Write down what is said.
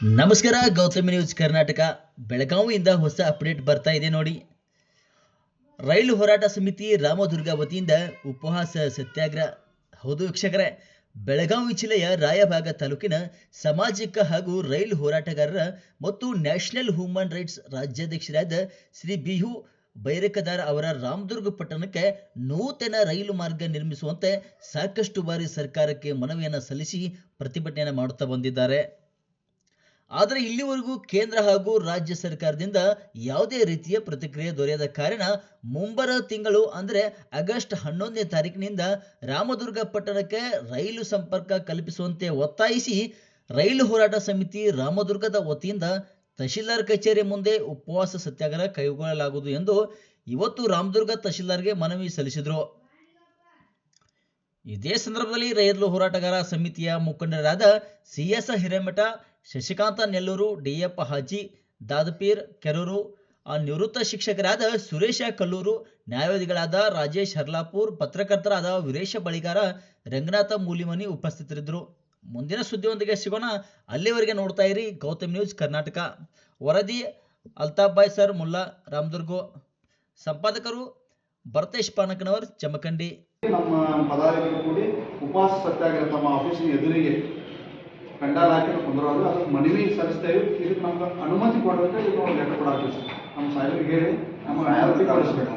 ನಮಸ್ಕಾರ. ಗೌತಮಿ ನ್ಯೂಸ್ ಕರ್ನಾಟಕ ಬೆಳಗಾವಿಯಿಂದ ಹೊಸ ಅಪ್ಡೇಟ್ ಬರ್ತಾ ಇದೆ ನೋಡಿ. ರೈಲು ಹೋರಾಟ ಸಮಿತಿ ರಾಮದುರ್ಗ ವತಿಯಿಂದ ಉಪವಾಸ ಸತ್ಯಾಗ್ರಹ. ಹೌದು ವೀಕ್ಷಕರೇ, ಬೆಳಗಾವಿ ಜಿಲ್ಲೆಯ ರಾಯಭಾಗ ತಾಲೂಕಿನ ಸಾಮಾಜಿಕ ಹಾಗೂ ರೈಲು ಹೋರಾಟಗಾರರ ಮತ್ತು ನ್ಯಾಷನಲ್ ಹ್ಯೂಮನ್ ರೈಟ್ಸ್ ರಾಜ್ಯಾಧ್ಯಕ್ಷರಾದ ಶ್ರೀ ಬಿಹು ಬೈರೇಕದಾರ್ ಅವರ ರಾಮದುರ್ಗ ಪಟ್ಟಣಕ್ಕೆ ನೂತನ ರೈಲು ಮಾರ್ಗ ನಿರ್ಮಿಸುವಂತೆ ಸಾಕಷ್ಟು ಬಾರಿ ಸರ್ಕಾರಕ್ಕೆ ಮನವಿಯನ್ನು ಸಲ್ಲಿಸಿ ಪ್ರತಿಭಟನೆ ಮಾಡುತ್ತಾ ಬಂದಿದ್ದಾರೆ. ಆದರೆ ಇಲ್ಲಿವರೆಗೂ ಕೇಂದ್ರ ಹಾಗೂ ರಾಜ್ಯ ಸರ್ಕಾರದಿಂದ ಯಾವುದೇ ರೀತಿಯ ಪ್ರತಿಕ್ರಿಯೆ ದೊರೆಯದ ಕಾರಣ ಮುಂಬರುವ ತಿಂಗಳು ಅಂದರೆ ಆಗಸ್ಟ್ 11ನೇ ತಾರೀಕಿನಿಂದ ರಾಮದುರ್ಗ ಪಟ್ಟಣಕ್ಕೆ ರೈಲು ಸಂಪರ್ಕ ಕಲ್ಪಿಸುವಂತೆ ಒತ್ತಾಯಿಸಿ ರೈಲು ಹೋರಾಟ ಸಮಿತಿ ರಾಮದುರ್ಗದ ವತಿಯಿಂದ ತಹಶೀಲ್ದಾರ್ ಕಚೇರಿ ಮುಂದೆ ಉಪವಾಸ ಸತ್ಯಾಗ್ರಹ ಕೈಗೊಳ್ಳಲಾಗುವುದು ಎಂದು ಇವತ್ತು ರಾಮದುರ್ಗ ತಹಶೀಲ್ದಾರ್ಗೆ ಮನವಿ ಸಲ್ಲಿಸಿದರು. ಇದೇ ಸಂದರ್ಭದಲ್ಲಿ ರೈಲು ಹೋರಾಟಗಾರ ಸಮಿತಿಯ ಮುಖಂಡರಾದ ಸಿಎಸ್ ಹಿರೇಮಠ, ಶಶಿಕಾಂತ ನೆಲ್ಲೂರು, ಡಿಯಪ್ಪ ಹಾಜಿ, ದಾದಪೀರ್ ಕೆರೂರು, ನಿವೃತ್ತ ಶಿಕ್ಷಕರಾದ ಸುರೇಶ ಕಲ್ಲೂರು, ನ್ಯಾಯವಾದಿಗಳಾದ ರಾಜೇಶ್ ಹರ್ಲಾಪುರ್, ಪತ್ರಕರ್ತರಾದ ವೀರೇಶ ಬಳಿಗಾರ, ರಂಗನಾಥ ಮೂಲಿಮನಿ ಉಪಸ್ಥಿತರಿದ್ದರು. ಮುಂದಿನ ಸುದ್ದಿಯೊಂದಿಗೆ ಸಿಗೋಣ. ಅಲ್ಲಿವರೆಗೆ ನೋಡ್ತಾ ಇರಿ ಗೌತಮ್ ನ್ಯೂಸ್ ಕರ್ನಾಟಕ. ವರದಿ ಅಲ್ತಾಫ್ ಬಾಯ್ ಸರ್ ಮುಲ್ಲಾ, ರಾಮದುರ್ಗ. ಸಂಪಾದಕರು ಭರತೇಶ್ ಪಾನಕನವರ್, ಜಮಖಂಡಿ. ನಮ್ಮ ಪದಾಧಿಕಾರಿಗಳು ಕೂಡಿ ಉಪವಾಸ ಸತ್ಯಾಗ್ರಹ ತಮ್ಮ ಆಫೀಸಿನ ಎದುರಿಗೆ ಪೆಂಡಾಲ್ ಹಾಕಿ ಕುಂದ್ರೋದು, ಅದಕ್ಕೆ ಮನವಿ ಸಲ್ಲಿಸ್ತೇವೆ. ಇದಕ್ಕೆ ನಮ್ಗೆ ಅನುಮತಿ ಕೊಡಬೇಕು. ಇದಕ್ಕೆ ಒಂದು ಲೆಟರ್ ಕೊಡಾಕ್ತೀವಿ ಸರ್. ನಮ್ಮ ಸಾಹೇಬರಿಗೆ ಹೇಳಿ ನಮಗೆ ಅನುಮತಿ ಕಳಿಸ್ಬೇಕು.